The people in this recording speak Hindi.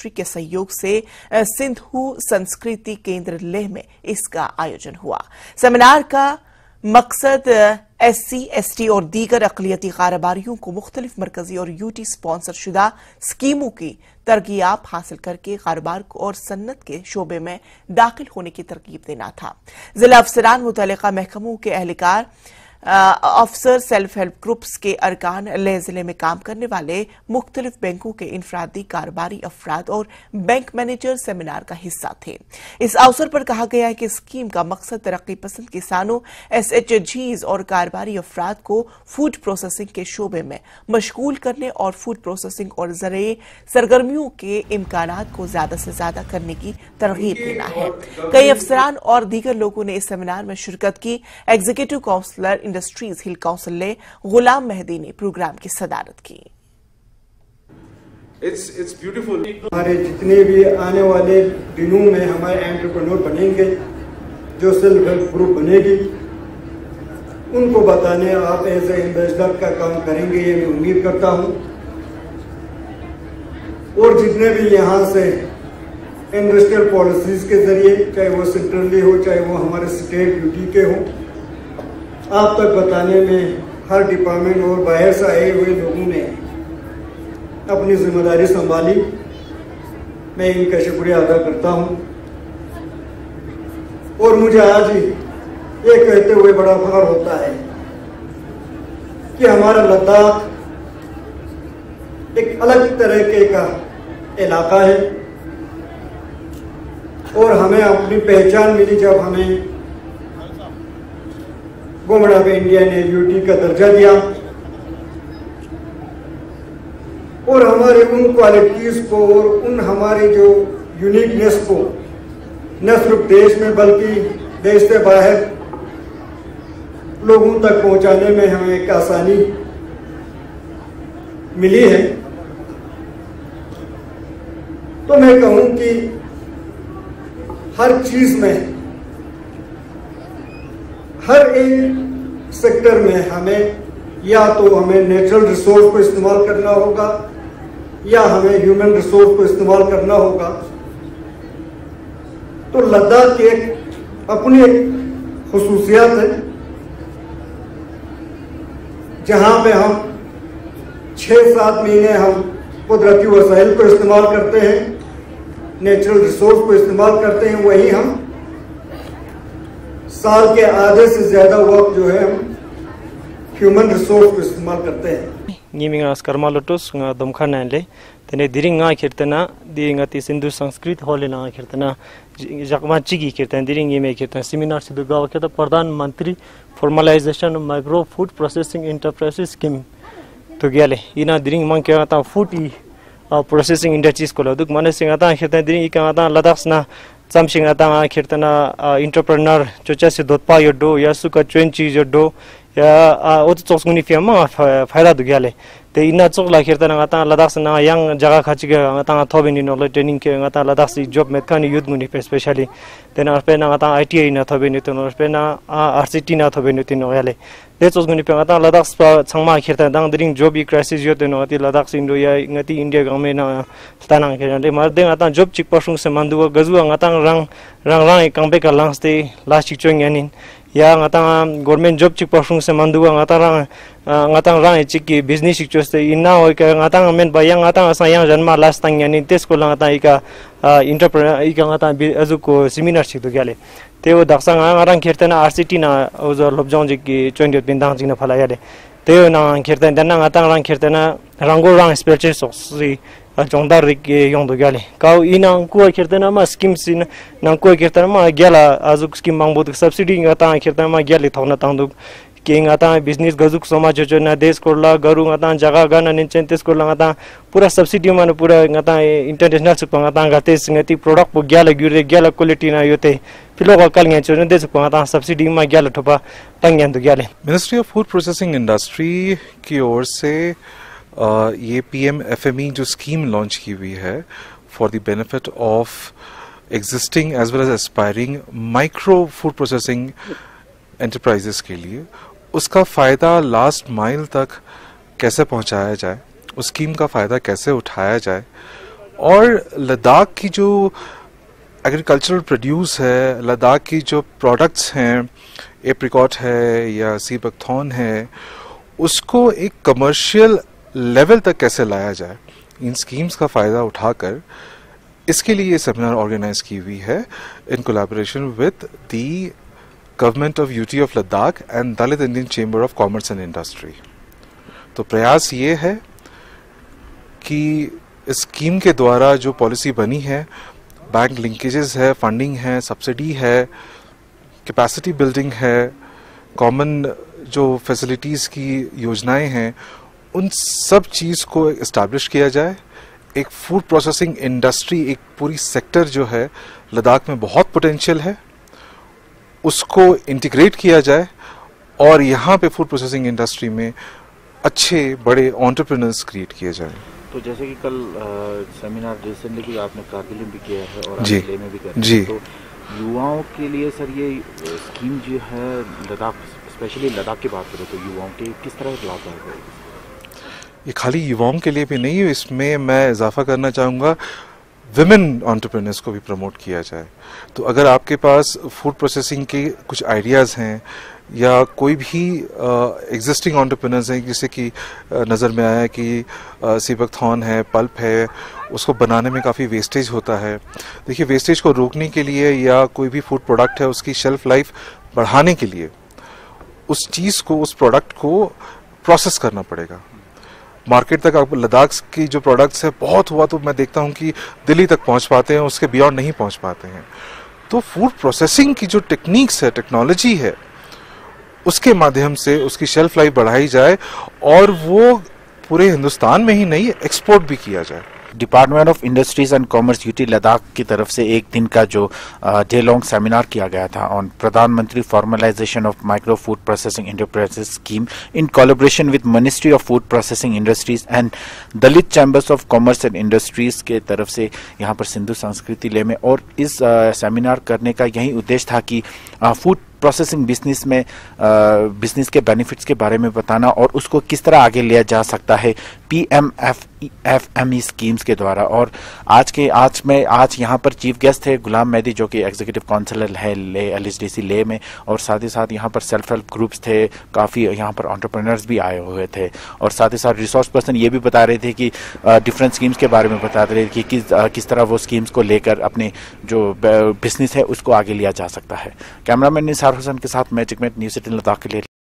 मिनिस्ट्री के सहयोग से सिंधु संस्कृति केंद्र लेह में इसका आयोजन हुआ। सेमिनार का मकसद SC, ST और दीगर अक़लियती कारोबारियों को मुख्तलिफ मरकजी और UT स्पॉन्सर शुदा स्कीमों की तरगीब हासिल करके कारोबार और सन्नत के शोबे में दाखिल होने की तरगीब देना था। जिला अफसरान, मुतल्लिका महकमों के एहलकार, अफसर, सेल्फ हेल्प ग्रुप्स के अरकान, लेह जिले में काम करने वाले मुख्तलिफ बैंकों के इनफरादी कारोबारी अफराद और बैंक मैनेजर सेमिनार का हिस्सा थे। इस अवसर पर कहा गया है कि स्कीम का मकसद तरक्की पसंद किसानों, SHGs और कारोबारी अफराद को फूड प्रोसेसिंग के शोबे में मशगूल करने और फूड प्रोसेसिंग और ज़राई सरगर्मियों के इम्कानात को ज्यादा से ज्यादा करने की तरगीब देना है। कई अफसरान और दीगर लोगों ने इस सेमिनार में शिरकत की। एग्जीक्यूटिव काउंसलर इंडस्ट्रीज हिल काउंसिल ने गुलाम मेहदी ने प्रोग्राम की सदारत की। It's beautiful. हमारे जितने भी आने वाले दिनों में हमारे एंटरप्रेन्योर बनेंगे, जो सेल्फ हेल्प ग्रुप बनेगी, उनको बताने आप एज ए एम्बेसडर का काम करेंगे, ये मैं उम्मीद करता हूँ। और जितने भी यहाँ से इंडस्ट्रियल पॉलिसीज के जरिए, चाहे वो सेंट्रली हो चाहे वो हमारे स्टेट UT के हों, आप तक बताने में हर डिपार्टमेंट और बाहर से आए हुए लोगों ने अपनी जिम्मेदारी संभाली। मैं इनका शुक्रिया अदा करता हूं और मुझे आज ही ये कहते हुए बड़ा फख्र होता है कि हमारा लद्दाख एक अलग तरीके का इलाका है और हमें अपनी पहचान मिली जब हमें गवर्नमेंट ऑफ इंडिया ने UT का दर्जा दिया और हमारे उन क्वालिटीज को और उन हमारे जो यूनिकनेस को न सिर्फ देश में बल्कि देश से बाहर लोगों तक पहुंचाने में हमें एक आसानी मिली है। तो मैं कहूं कि हर चीज में, हर एक सेक्टर में हमें या तो हमें नेचुरल रिसोर्स को इस्तेमाल करना होगा या हमें ह्यूमन रिसोर्स को इस्तेमाल करना होगा। तो लद्दाख की एक अपनी एक खुसूसियात है जहां पे हम 6-7 महीने हम कुदरती वसाइल को इस्तेमाल करते हैं, नेचुरल रिसोर्स को इस्तेमाल करते हैं, वही हम साल के आधे से ज्यादा वक्त जो है हम ह्यूमन रिसोर्स को इस्तेमाल करते हैं। नीमिंगा स्कर्मालोटोस nga domkhana le tene diringa khirtana dinga ti Sindhu Sanskrit hall na khirtana jakma chigi khirtan diringi me khirtan seminar sidu gawa ke pradhan mantri formalization of micro food processing enterprises scheme to gale ina diring mang ke ta food processing industries ko laduk mane singa ta khirtan diring ka ta ladakh na samshinga ta khirtana entrepreneur chocha se dotpa yodo yasuka chwenchi yodo या उत चोक्सुनी फियामा फायदा दुग्याले ते इना चोक लाखिरता ngata ladakh na yang jaga khachi ga ngata thobini no training ke ngata ladakh si job metkani youth muni especially tena pe na ngata ITI na thobini to no pe na RCT na thobini tino yale te chosguni pe ngata ladakh changma khirta dang dring job crisis yo teno ati ladakh sindo ya ngati India government na tanang ke le mar de ngata job chik pasung se mandu gazu ngata rang kangbe ka langste last ching yanin या ngata government job chik pasung se mandu ngata rang chik ki business chik choste inna oi ka ngata men ba yang ngata sa yang janma last tang yani tes ko ngata ika entrepreneur ika ngata azu ko seminar chik do gyale teo daksa ngarang khirtana RCT na ozo lobjong ji ki choindiot bindang jing na phala yale teo na khirtan dan ngata rang khirtana rango rang spiritual sosi jongdar rik yong do gyale kau ina ko khirtana ma scheme sin na ko khirtana ma gyala azuk scheme mangbod subsidy ngata khirtana ma gyali thona tangdu ke ngata business gazuk समाज योजना देश कोला गरु ngata jaga gana ninchentes Cola ngata pura subsidy man pura ngata international sup ngata gate singati product po gyala gyure gyala quality na yote philo kal nge chone desh ko ngata subsidy ma gyala thopa tangyan do gyale ministry of food processing industry की ओर से ये PM-FME जो स्कीम लॉन्च की हुई है for the benefit of existing as well as aspiring micro food processing enterprises के लिए, उसका फ़ायदा लास्ट माइल तक कैसे पहुंचाया जाए, उस स्कीम का फ़ायदा कैसे उठाया जाए और लद्दाख की जो एग्रीकल्चरल प्रोड्यूस है, लद्दाख की जो प्रोडक्ट्स हैं, एप्रिकॉट है या सी बकथॉर्न है, उसको एक कमर्शियल लेवल तक कैसे लाया जाए, इन स्कीम्स का फ़ायदा उठाकर, इसके लिए ये सेमिनार ऑर्गेनाइज की हुई है in collaboration with the government of UT of Ladakh and Dalit Indian chamber of commerce and industry. तो प्रयास ये है कि इस स्कीम के द्वारा जो पॉलिसी बनी है, बैंक लिंकेजेस है, फंडिंग है, सब्सिडी है, कैपेसिटी बिल्डिंग है, कॉमन जो फैसिलिटीज़ की योजनाएं हैं, उन सब चीज़ को इस्टेब्लिश किया जाए। एक फूड प्रोसेसिंग इंडस्ट्री, एक पूरी सेक्टर जो है लद्दाख में बहुत पोटेंशियल है, उसको इंटीग्रेट किया जाए और यहाँ पे फूड प्रोसेसिंग इंडस्ट्री में अच्छे बड़े एंटरप्रेन्योर्स क्रिएट किए जाएं। तो जैसे कि कल सेमिनार रिसेंटली भी आपने कारगिल में भी किया है और जी लेह में भी किया है, जी, तो युवाओं के लिए सर ये स्कीम जो है लद्दाख, स्पेशली लद्दाख की बात करें तो युवाओं के किस तरह से लाभदायक है? ये खाली युवाओं के लिए भी नहीं है, इसमें मैं इजाफा करना चाहूँगा विमेन एंटरप्रेन्योर्स को भी प्रमोट किया जाए। तो अगर आपके पास फूड प्रोसेसिंग के कुछ आइडियाज़ हैं या कोई भी एग्जिस्टिंग एंटरप्रेन्योर्स हैं, जैसे कि नज़र में आया है कि सी बकथॉर्न है, पल्प है, उसको बनाने में काफ़ी वेस्टेज होता है। देखिए, वेस्टेज को रोकने के लिए या कोई भी फूड प्रोडक्ट है उसकी शेल्फ लाइफ बढ़ाने के लिए उस चीज़ को, उस प्रोडक्ट को प्रोसेस करना पड़ेगा। मार्केट तक आप लद्दाख की जो प्रोडक्ट्स है, बहुत हुआ तो मैं देखता हूँ कि दिल्ली तक पहुँच पाते हैं, उसके बियॉन्ड नहीं पहुँच पाते हैं। तो फूड प्रोसेसिंग की जो टेक्निक्स है, टेक्नोलॉजी है, उसके माध्यम से उसकी शेल्फ लाइफ बढ़ाई जाए और वो पूरे हिंदुस्तान में ही नहीं, एक्सपोर्ट भी किया जाए। Department of industries and commerce UT Ladakh की तरफ से एक दिन का जो डे लॉन्ग सेमिनार किया गया था ऑन प्रधानमंत्री formalisation of micro food processing enterprises scheme in collaboration with ministry of food processing industries and Dalit chambers of commerce and industries के तरफ से यहाँ पर सिंधु संस्कृति लेह में। और इस सेमिनार करने का यही उद्देश्य था कि फूड प्रोसेसिंग बिजनेस में बिजनेस के बेनिफिट्स के बारे में बताना और उसको किस तरह आगे लिया जा सकता है PMFME स्कीम्स के द्वारा। और आज यहाँ पर चीफ गेस्ट थे गुलाम मेहदी, जो कि एग्जीक्यूटिव काउंसलर है लेह LHDC लेह में, और साथ ही साथ यहाँ पर सेल्फ हेल्प ग्रुप्स थे, काफ़ी यहाँ पर एंटरप्रेन्योर्स भी आए हुए थे, और साथ ही साथ रिसोर्स पर्सन ये भी बता रहे थे कि डिफरेंट स्कीम्स के बारे में बता रहे थे कि किस तरह वो स्कीम्स को लेकर अपने जो बिजनेस है उसको आगे लिया जा सकता है। कैमरामैन निसार हुसैन के साथ मैं जिगमेट न्यूज़ 18 लद्दाख के लिए।